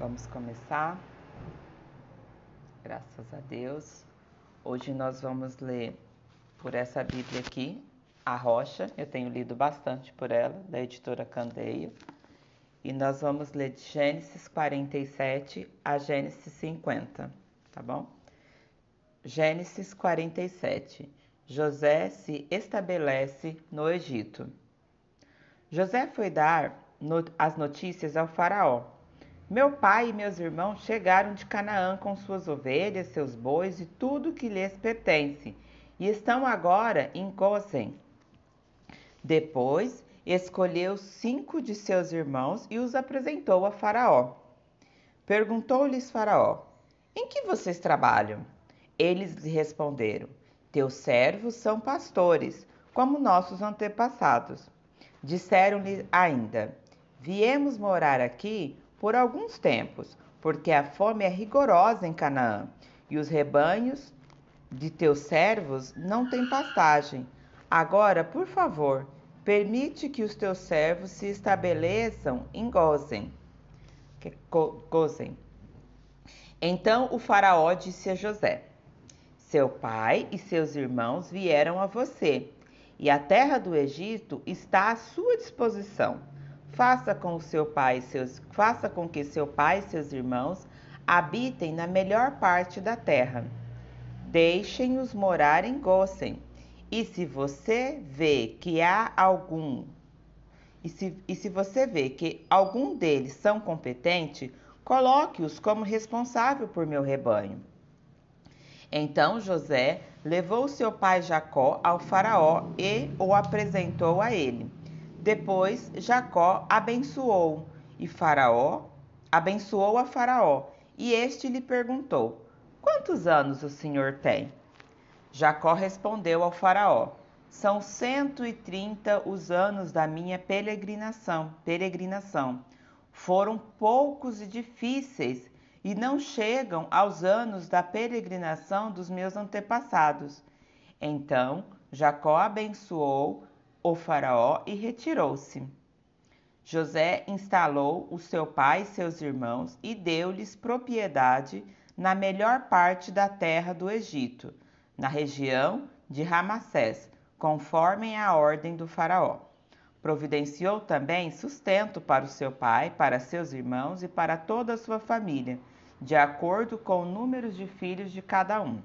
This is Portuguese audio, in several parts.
Vamos começar. Graças a Deus. Hoje nós vamos ler por essa Bíblia aqui, A Rocha. Eu tenho lido bastante por ela, da editora Candeia. E nós vamos ler de Gênesis 47 a Gênesis 50, tá bom? Gênesis 47. José se estabelece no Egito. José foi dar as notícias ao faraó. Meu pai e meus irmãos chegaram de Canaã com suas ovelhas, seus bois e tudo que lhes pertence, e estão agora em Gósen. Depois escolheu 5 de seus irmãos e os apresentou a Faraó. Perguntou-lhes Faraó: Em que vocês trabalham? Eles lhe responderam: Teus servos são pastores, como nossos antepassados. Disseram-lhe ainda: Viemos morar aqui por alguns tempos, porque a fome é rigorosa em Canaã, e os rebanhos de teus servos não têm pastagem. Agora, por favor, permite que os teus servos se estabeleçam em Gósen. Então o faraó disse a José: Seu pai e seus irmãos vieram a você, e a terra do Egito está à sua disposição. Faça com que seu pai e seus irmãos habitem na melhor parte da terra. Deixem-os morar em Gósen. E se você vê que algum deles são competentes, coloque-os como responsável por meu rebanho. Então José levou seu pai Jacó ao faraó e o apresentou a ele. Depois Jacó abençoou a Faraó, e este lhe perguntou: Quantos anos o senhor tem? Jacó respondeu ao Faraó: São 130 os anos da minha peregrinação. Foram poucos e difíceis, e não chegam aos anos da peregrinação dos meus antepassados. Então Jacó abençoou o Faraó e retirou-se. José instalou o seu pai e seus irmãos e deu-lhes propriedade na melhor parte da terra do Egito, na região de Ramassés, conforme a ordem do Faraó. Providenciou também sustento para o seu pai, para seus irmãos e para toda a sua família, de acordo com o número de filhos de cada um.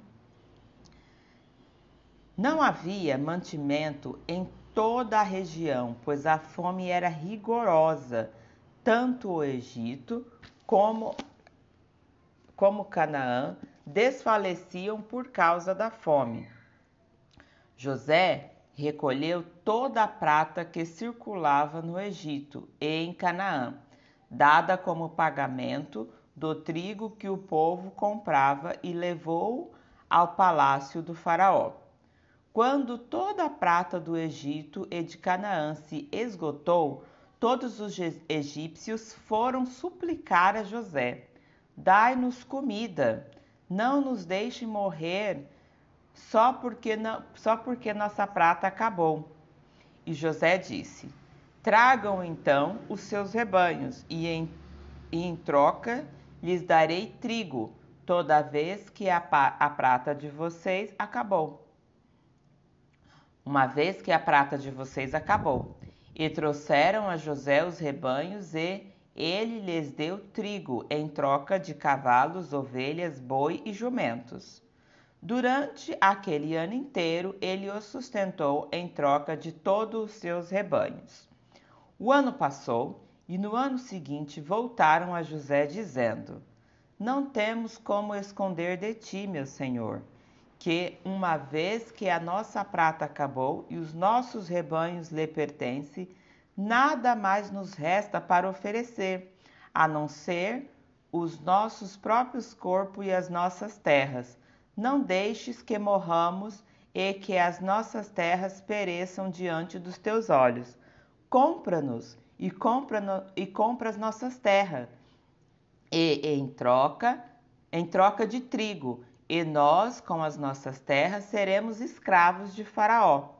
Não havia mantimento em toda a região, pois a fome era rigorosa, tanto o Egito como Canaã desfaleciam por causa da fome. José recolheu toda a prata que circulava no Egito e em Canaã, dada como pagamento do trigo que o povo comprava, e levou ao palácio do faraó. Quando toda a prata do Egito e de Canaã se esgotou, todos os egípcios foram suplicar a José: Dai-nos comida, não nos deixe morrer só porque nossa prata acabou. E José disse: Tragam então os seus rebanhos, e em troca lhes darei trigo, toda vez que a prata de vocês acabou. Uma vez que a prata de vocês acabou. E trouxeram a José os rebanhos, e ele lhes deu trigo em troca de cavalos, ovelhas, boi e jumentos. Durante aquele ano inteiro, ele os sustentou em troca de todos os seus rebanhos. O ano passou, e no ano seguinte voltaram a José dizendo: Não temos como esconder de ti, meu senhor, que uma vez que a nossa prata acabou e os nossos rebanhos lhe pertencem, nada mais nos resta para oferecer, a não ser os nossos próprios corpos e as nossas terras. Não deixes que morramos e que as nossas terras pereçam diante dos teus olhos. Compra-nos e compra as nossas terras, e em troca de trigo, e nós, com as nossas terras, seremos escravos de Faraó.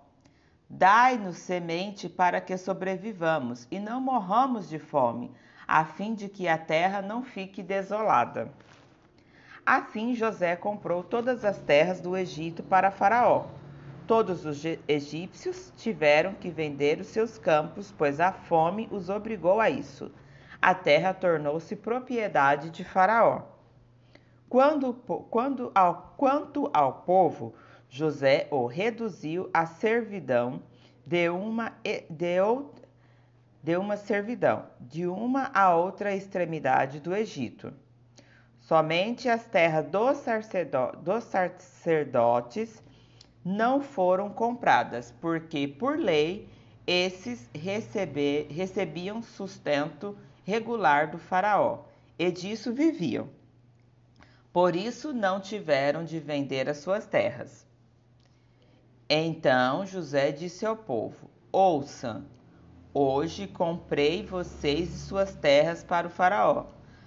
Dai-nos semente para que sobrevivamos e não morramos de fome. a fim de que a terra não fique desolada. Assim José comprou todas as terras do Egito para Faraó. Todos os egípcios tiveram que vender os seus campos, pois a fome os obrigou a isso. A terra tornou-se propriedade de Faraó. Quanto ao povo, José o reduziu à servidão de uma a outra extremidade do Egito. Somente as terras dos sacerdotes não foram compradas, porque por lei esses recebiam sustento regular do faraó, e disso viviam. Por isso não tiveram de vender as suas terras. Então José disse ao povo: ouçam, hoje comprei vocês e suas terras para o faraó.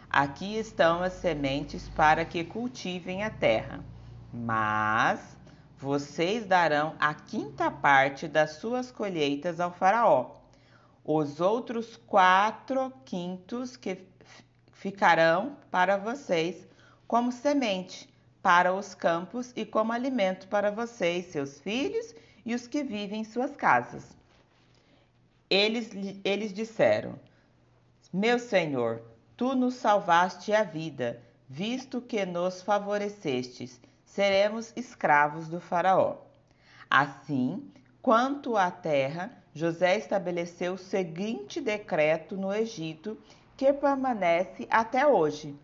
Aqui estão as sementes para que cultivem a terra. Mas vocês darão a quinta parte das suas colheitas ao faraó. Os outros 4/5 que ficarão para vocês como semente para os campos e como alimento para vocês, seus filhos e os que vivem em suas casas. Eles disseram: meu senhor, tu nos salvaste a vida, visto que nos favorecestes, seremos escravos do faraó. Assim, quanto à terra, José estabeleceu o seguinte decreto no Egito, que permanece até hoje: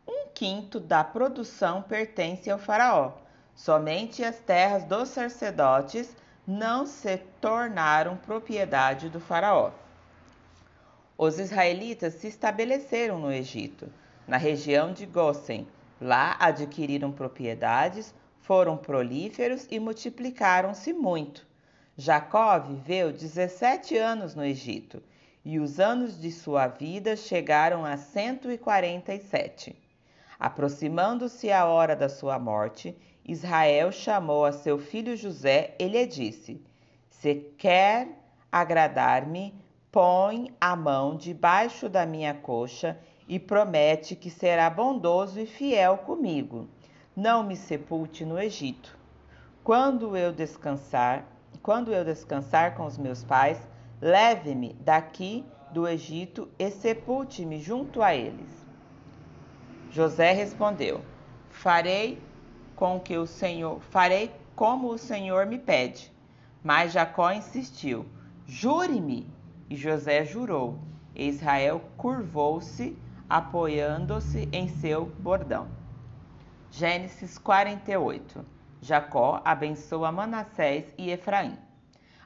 1/5 da produção pertence ao faraó. Somente as terras dos sacerdotes não se tornaram propriedade do faraó. Os israelitas se estabeleceram no Egito, na região de Gósen. Lá adquiriram propriedades, foram prolíferos e multiplicaram-se muito. Jacó viveu 17 anos no Egito, e os anos de sua vida chegaram a 147. Aproximando-se a hora da sua morte, Israel chamou a seu filho José e lhe disse: se quer agradar-me, põe a mão debaixo da minha coxa e promete que será bondoso e fiel comigo. Não me sepulte no Egito. Quando eu descansar com os meus pais, leve-me daqui do Egito e sepulte-me junto a eles. José respondeu: farei como o Senhor me pede. Mas Jacó insistiu: jure-me. E José jurou. E Israel curvou-se, apoiando-se em seu bordão. Gênesis 48. Jacó abençoa Manassés e Efraim.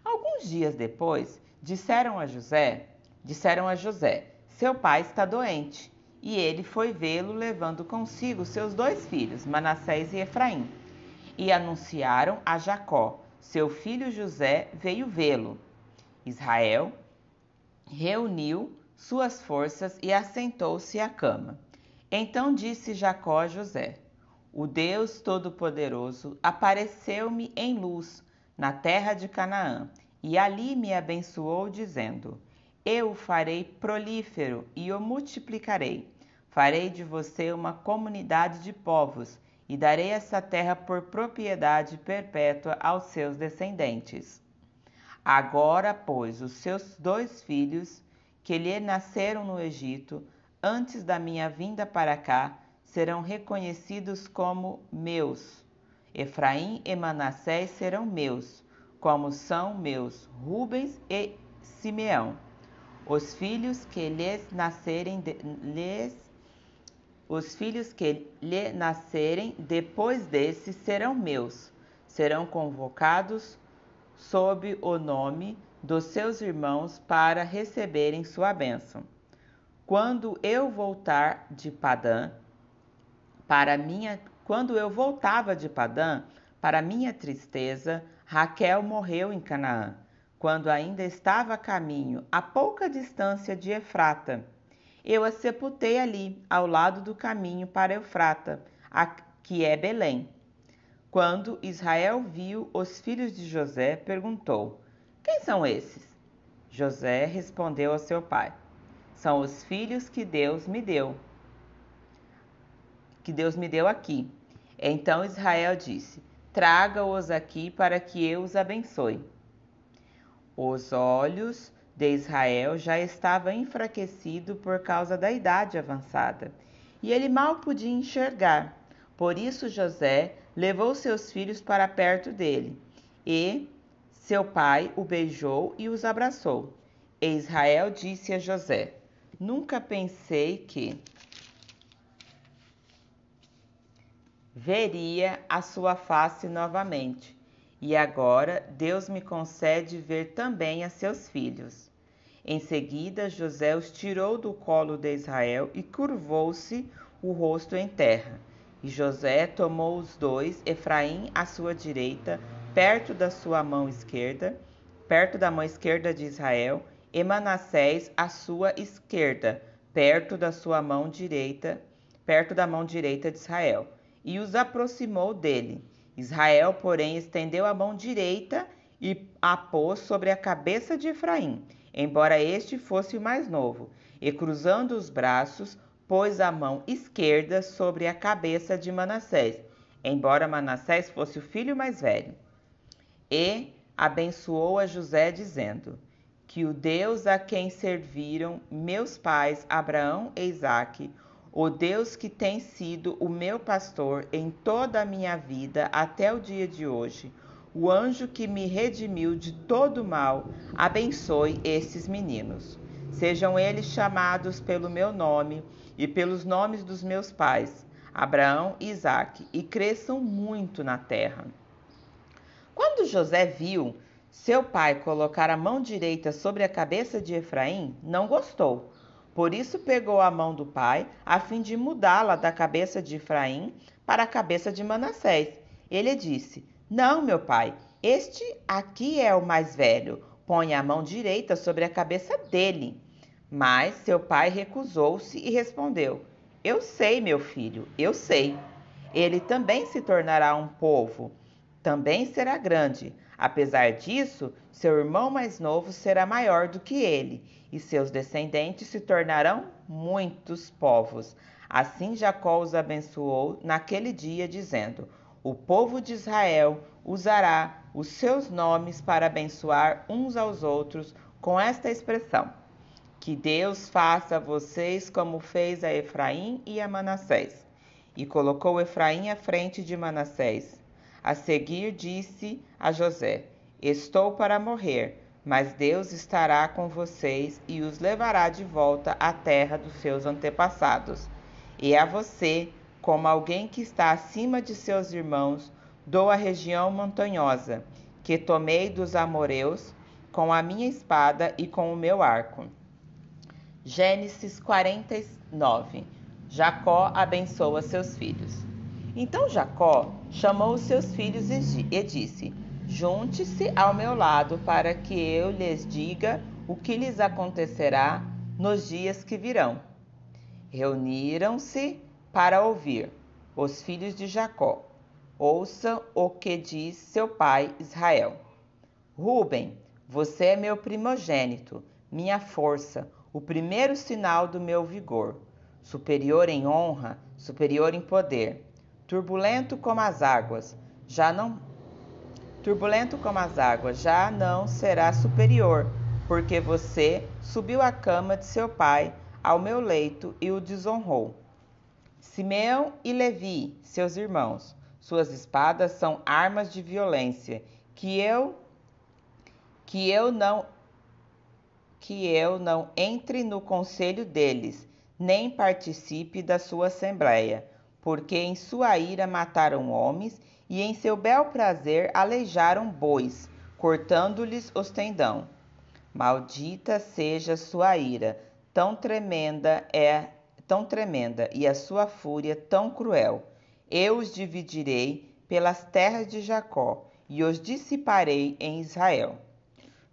Alguns dias depois, disseram a José: seu pai está doente. E ele foi vê-lo, levando consigo seus 2 filhos, Manassés e Efraim. E anunciaram a Jacó: seu filho José veio vê-lo. Israel reuniu suas forças e assentou-se à cama. Então disse Jacó a José: o Deus Todo-Poderoso apareceu-me em luz na terra de Canaã, e ali me abençoou, dizendo: eu o farei prolífero e o multiplicarei. Farei de você uma comunidade de povos e darei essa terra por propriedade perpétua aos seus descendentes. Agora, pois, os seus 2 filhos, que lhe nasceram no Egito, antes da minha vinda para cá, serão reconhecidos como meus. Efraim e Manassés serão meus, como são meus Rubens e Simeão. Os filhos que lhe nascerem depois desses serão meus, serão convocados sob o nome dos seus irmãos para receberem sua bênção. Quando eu voltava de Padã, para minha tristeza, Raquel morreu em Canaã, quando ainda estava a caminho, a pouca distância de Efrata. Eu a sepultei ali, ao lado do caminho para Eufrata, que é Belém. Quando Israel viu os filhos de José, perguntou: quem são esses? José respondeu ao seu pai: São os filhos que Deus me deu aqui. Então Israel disse: traga-os aqui para que eu os abençoe. Os olhos de Israel já estavam enfraquecidos por causa da idade avançada, e ele mal podia enxergar. Por isso José levou seus filhos para perto dele, e seu pai o beijou e os abraçou. E Israel disse a José: nunca pensei que veria a sua face novamente, e agora Deus me concede ver também a seus filhos. Em seguida, José os tirou do colo de Israel e curvou-se o rosto em terra. E José tomou os dois, Efraim à sua direita, perto da mão esquerda de Israel, e Manassés à sua esquerda, perto da mão direita de Israel, e os aproximou dele. Israel, porém, estendeu a mão direita e a pôs sobre a cabeça de Efraim, embora este fosse o mais novo, e cruzando os braços, pôs a mão esquerda sobre a cabeça de Manassés, embora Manassés fosse o filho mais velho. E abençoou a José, dizendo: que o Deus a quem serviram meus pais Abraão e Isaque, o Deus que tem sido o meu pastor em toda a minha vida até o dia de hoje, o anjo que me redimiu de todo mal, abençoe esses meninos. Sejam eles chamados pelo meu nome e pelos nomes dos meus pais, Abraão e Isaque, e cresçam muito na terra. Quando José viu seu pai colocar a mão direita sobre a cabeça de Efraim, não gostou. Por isso pegou a mão do pai, a fim de mudá-la da cabeça de Efraim para a cabeça de Manassés. Ele disse: não, meu pai, este aqui é o mais velho. Põe a mão direita sobre a cabeça dele. Mas seu pai recusou-se e respondeu: eu sei, meu filho, eu sei. Ele também se tornará um povo, também será grande. Apesar disso, seu irmão mais novo será maior do que ele, e seus descendentes se tornarão muitos povos. Assim Jacó os abençoou naquele dia, dizendo: o povo de Israel usará os seus nomes para abençoar uns aos outros com esta expressão: que Deus faça a vocês como fez a Efraim e a Manassés. E colocou Efraim à frente de Manassés. A seguir disse a José: estou para morrer, mas Deus estará com vocês e os levará de volta à terra dos seus antepassados. E a você, como alguém que está acima de seus irmãos, dou a região montanhosa, que tomei dos amorreus, com a minha espada e com o meu arco. Gênesis 49. Jacó abençoa seus filhos. Então Jacó chamou os seus filhos e disse: junte-se ao meu lado para que eu lhes diga o que lhes acontecerá nos dias que virão. Reuniram-se para ouvir. Os filhos de Jacó: ouçam o que diz seu pai Israel. Rúben, você é meu primogênito, minha força, o primeiro sinal do meu vigor, superior em honra, superior em poder. Turbulento como as águas, já não será superior, porque você subiu à cama de seu pai, ao meu leito, e o desonrou. Simeão e Levi, seus irmãos, suas espadas são armas de violência, que eu não entre no conselho deles, nem participe da sua assembleia, porque em sua ira mataram homens e em seu bel prazer aleijaram bois, cortando-lhes os tendão. Maldita seja sua ira, tão tremenda e a sua fúria tão cruel. Eu os dividirei pelas terras de Jacó e os dissiparei em Israel.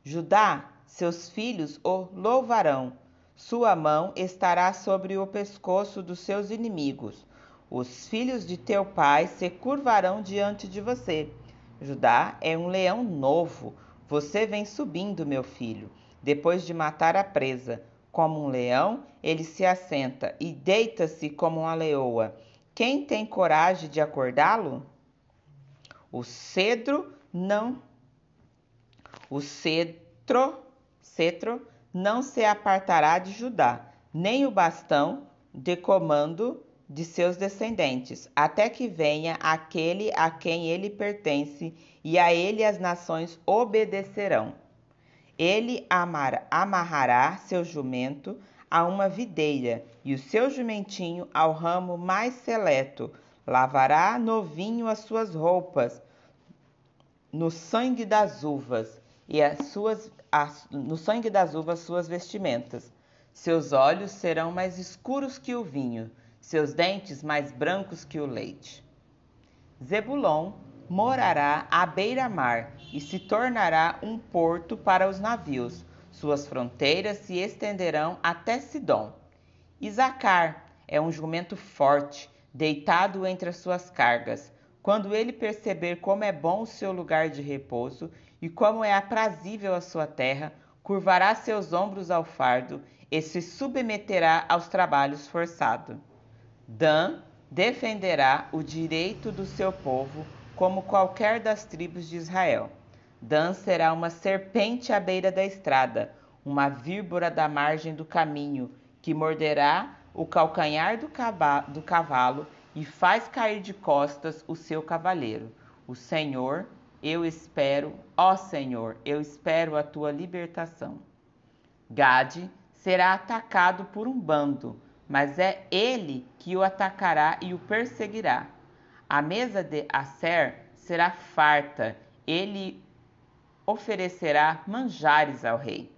Judá, seus filhos o louvarão. Sua mão estará sobre o pescoço dos seus inimigos. Os filhos de teu pai se curvarão diante de você. Judá é um leão novo. Você vem subindo, meu filho, depois de matar a presa. como um leão, ele se assenta e deita-se como uma leoa. Quem tem coragem de acordá-lo? O cetro não se apartará de Judá, nem o bastão de comando de seus descendentes, até que venha aquele a quem ele pertence, e a ele as nações obedecerão. Ele amarrará seu jumento a uma videira, e o seu jumentinho ao ramo mais seleto. Lavará novinho as suas roupas no sangue das uvas, no sangue das uvas suas vestimentas. Seus olhos serão mais escuros que o vinho, seus dentes mais brancos que o leite. Zebulon morará à beira-mar e se tornará um porto para os navios. Suas fronteiras se estenderão até Sidom. Isacar é um jumento forte, deitado entre as suas cargas. Quando ele perceber como é bom o seu lugar de repouso e como é aprazível a sua terra, curvará seus ombros ao fardo e se submeterá aos trabalhos forçados. Dan defenderá o direito do seu povo como qualquer das tribos de Israel. Dan será uma serpente à beira da estrada, uma víbora da margem do caminho, que morderá o calcanhar do cavalo e faz cair de costas o seu cavaleiro. O Senhor, eu espero, ó Senhor, eu espero a tua libertação. Gade será atacado por um bando, mas é ele que o atacará e o perseguirá. A mesa de Asser será farta, ele oferecerá manjares ao rei.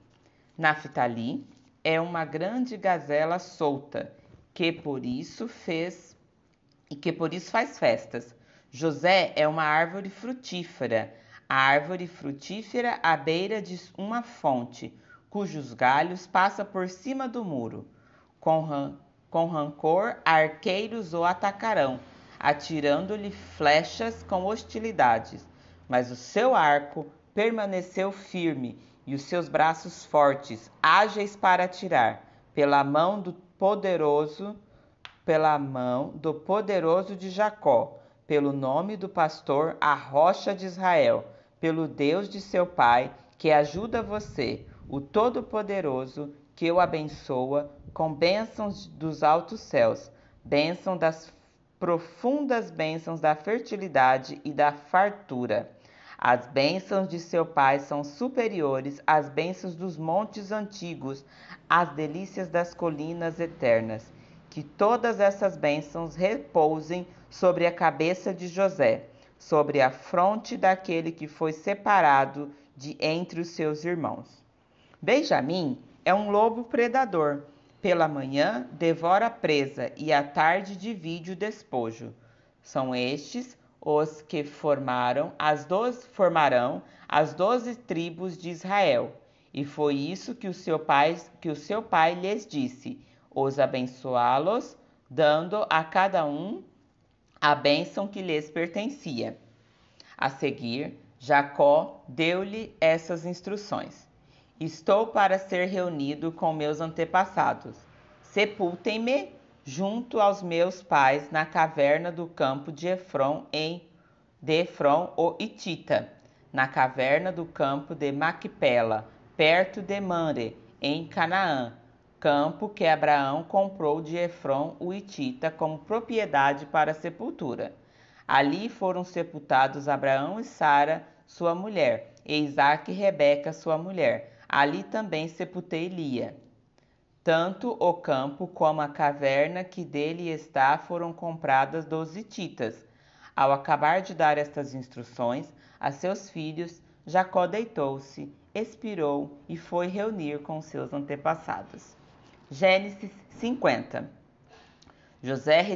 Naftali é uma grande gazela solta, que por isso faz festas. José é uma árvore frutífera, a árvore frutífera à beira de uma fonte, cujos galhos passam por cima do muro. Com rancor, arqueiros o atacarão, atirando-lhe flechas com hostilidades. Mas o seu arco permaneceu firme e os seus braços fortes, ágeis para atirar, pela mão do poderoso de Jacó, pelo nome do pastor, a rocha de Israel, pelo Deus de seu pai, que ajuda você, o Todo-Poderoso, que o abençoa com bênçãos dos altos céus, bênção das profundas bênçãos da fertilidade e da fartura. As bênçãos de seu pai são superiores às bênçãos dos montes antigos, às delícias das colinas eternas. Que todas essas bênçãos repousem sobre a cabeça de José, sobre a fronte daquele que foi separado de entre os seus irmãos. Benjamim é um lobo predador. Pela manhã devora a presa e à tarde divide o despojo. São estes os que formarão as 12 tribos de Israel. E foi isso que o seu pai lhes disse: os abençoá-los, dando a cada um a bênção que lhes pertencia. A seguir, Jacó deu-lhe essas instruções: estou para ser reunido com meus antepassados. Sepultem-me junto aos meus pais na caverna do campo de Efron o Hitita, na caverna do campo de Macpela, perto de Mamre, em Canaã, campo que Abraão comprou de Efron o Hitita como propriedade para sepultura. Ali foram sepultados Abraão e Sara, sua mulher, e Isaque e Rebeca, sua mulher. Ali também sepultei Lia. Tanto o campo como a caverna que dele está foram compradas dos hititas. Ao acabar de dar estas instruções a seus filhos, Jacó deitou-se, expirou e foi reunir com seus antepassados. Gênesis 50. José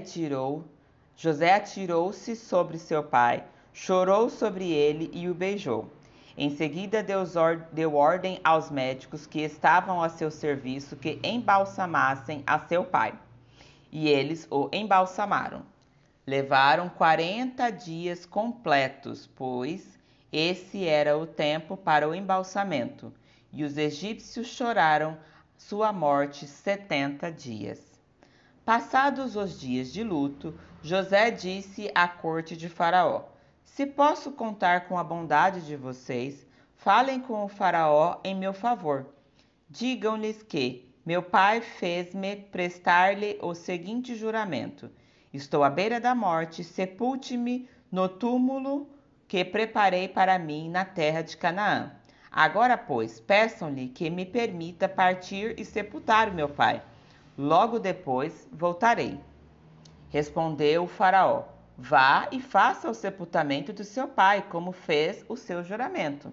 atirou-se sobre seu pai, chorou sobre ele e o beijou. Em seguida deu ordem aos médicos que estavam a seu serviço que embalsamassem a seu pai. E eles o embalsamaram. Levaram 40 dias completos, pois esse era o tempo para o embalsamento. E os egípcios choraram sua morte 70 dias. Passados os dias de luto, José disse à corte de Faraó: Se posso contar com a bondade de vocês, falem com o Faraó em meu favor. Digam-lhes que meu pai fez-me prestar-lhe o seguinte juramento: Estou à beira da morte, sepulte-me no túmulo que preparei para mim na terra de Canaã. Agora, pois, peçam-lhe que me permita partir e sepultar o meu pai. Logo depois voltarei. Respondeu o Faraó: Vá e faça o sepultamento do seu pai, como fez o seu juramento.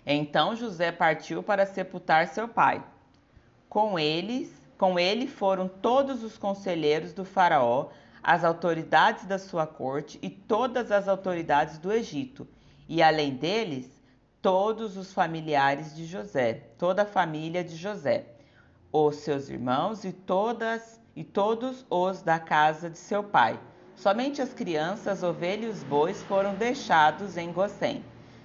Então José partiu para sepultar seu pai. Com ele foram todos os conselheiros do Faraó, as autoridades da sua corte e todas as autoridades do Egito, e além deles, todos os familiares de José, toda a família de José, os seus irmãos e todos os da casa de seu pai. Somente as crianças, ovelhas e os bois foram deixados em Gozém.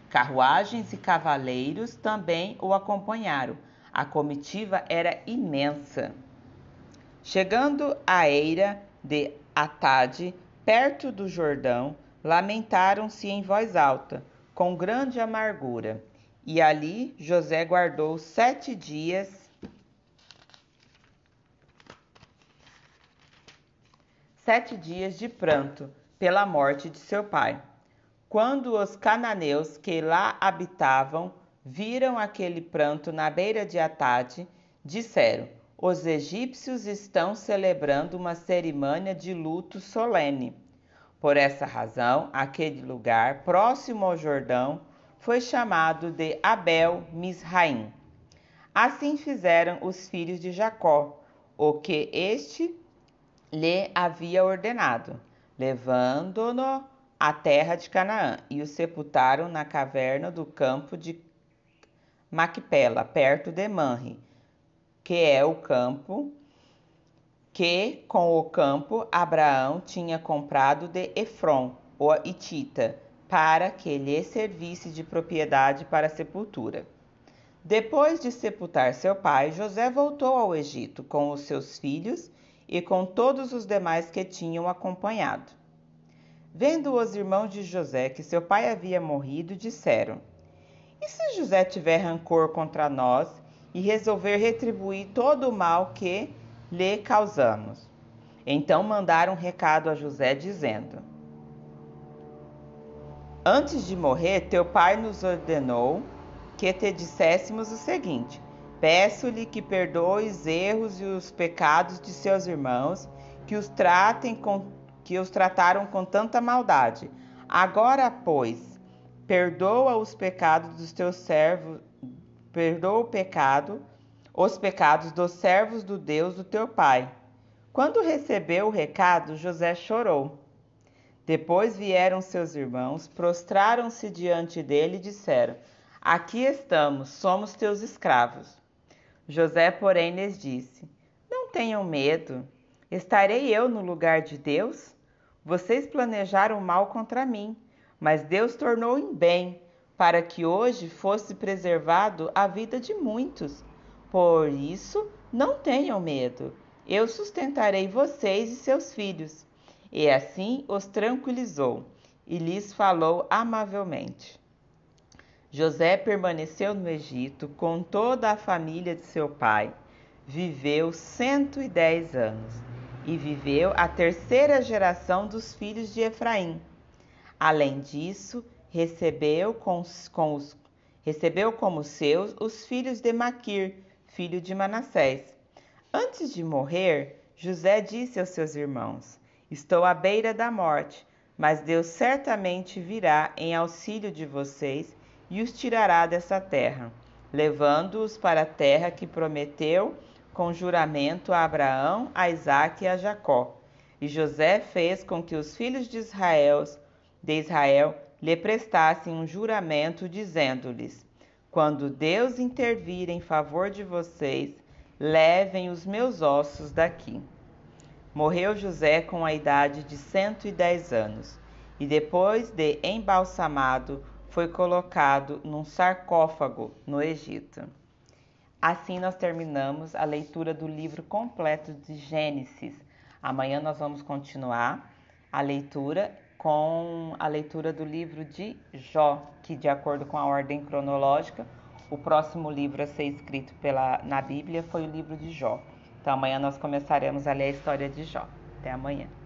Carruagens e cavaleiros também o acompanharam. A comitiva era imensa. Chegando à eira de Atade, perto do Jordão, lamentaram-se em voz alta, com grande amargura. E ali José guardou 7 dias de pranto pela morte de seu pai. Quando os cananeus que lá habitavam viram aquele pranto na beira de Atade, disseram: Os egípcios estão celebrando uma cerimônia de luto solene. Por essa razão, aquele lugar, próximo ao Jordão, foi chamado de Abel-Misraim. Assim fizeram os filhos de Jacó, o que este lhe havia ordenado, levando-no à terra de Canaã, e o sepultaram na caverna do campo de Macpela, perto de Manre, que é o campo que com o campo Abraão tinha comprado de Efron, o hitita, para que lhe servisse de propriedade para a sepultura. Depois de sepultar seu pai, José voltou ao Egito com os seus filhos e com todos os demais que tinham acompanhado. Vendo os irmãos de José que seu pai havia morrido, disseram: E se José tiver rancor contra nós e resolver retribuir todo o mal que lhe causamos? Então mandaram um recado a José, dizendo: Antes de morrer, teu pai nos ordenou que te disséssemos o seguinte: Peço-lhe que perdoe os erros e os pecados de seus irmãos, que os trataram com tanta maldade. Agora, pois, perdoa os pecados dos teus servos, os pecados dos servos do Deus do teu pai. Quando recebeu o recado, José chorou. Depois vieram seus irmãos, prostraram-se diante dele e disseram: Aqui estamos, somos teus escravos. José, porém, lhes disse: Não tenham medo. Estarei eu no lugar de Deus? Vocês planejaram mal contra mim, mas Deus tornou em bem, para que hoje fosse preservado a vida de muitos. Por isso, não tenham medo. Eu sustentarei vocês e seus filhos. E assim os tranquilizou e lhes falou amavelmente. José permaneceu no Egito com toda a família de seu pai. Viveu 110 anos e viveu a 3ª geração dos filhos de Efraim. Além disso, recebeu como seus os filhos de Maquir, filho de Manassés. Antes de morrer, José disse aos seus irmãos: Estou à beira da morte, mas Deus certamente virá em auxílio de vocês e os tirará dessa terra, levando-os para a terra que prometeu com juramento a Abraão, a Isaque e a Jacó. E José fez com que os filhos de Israel lhe prestassem um juramento, dizendo-lhes: Quando Deus intervir em favor de vocês, levem os meus ossos daqui. Morreu José com a idade de 110 anos, e depois de embalsamado, foi colocado num sarcófago no Egito. Assim nós terminamos a leitura do livro completo de Gênesis. Amanhã nós vamos continuar a leitura com a leitura do livro de Jó, que de acordo com a ordem cronológica, o próximo livro a ser escrito na Bíblia foi o livro de Jó. Então amanhã nós começaremos a ler a história de Jó. Até amanhã.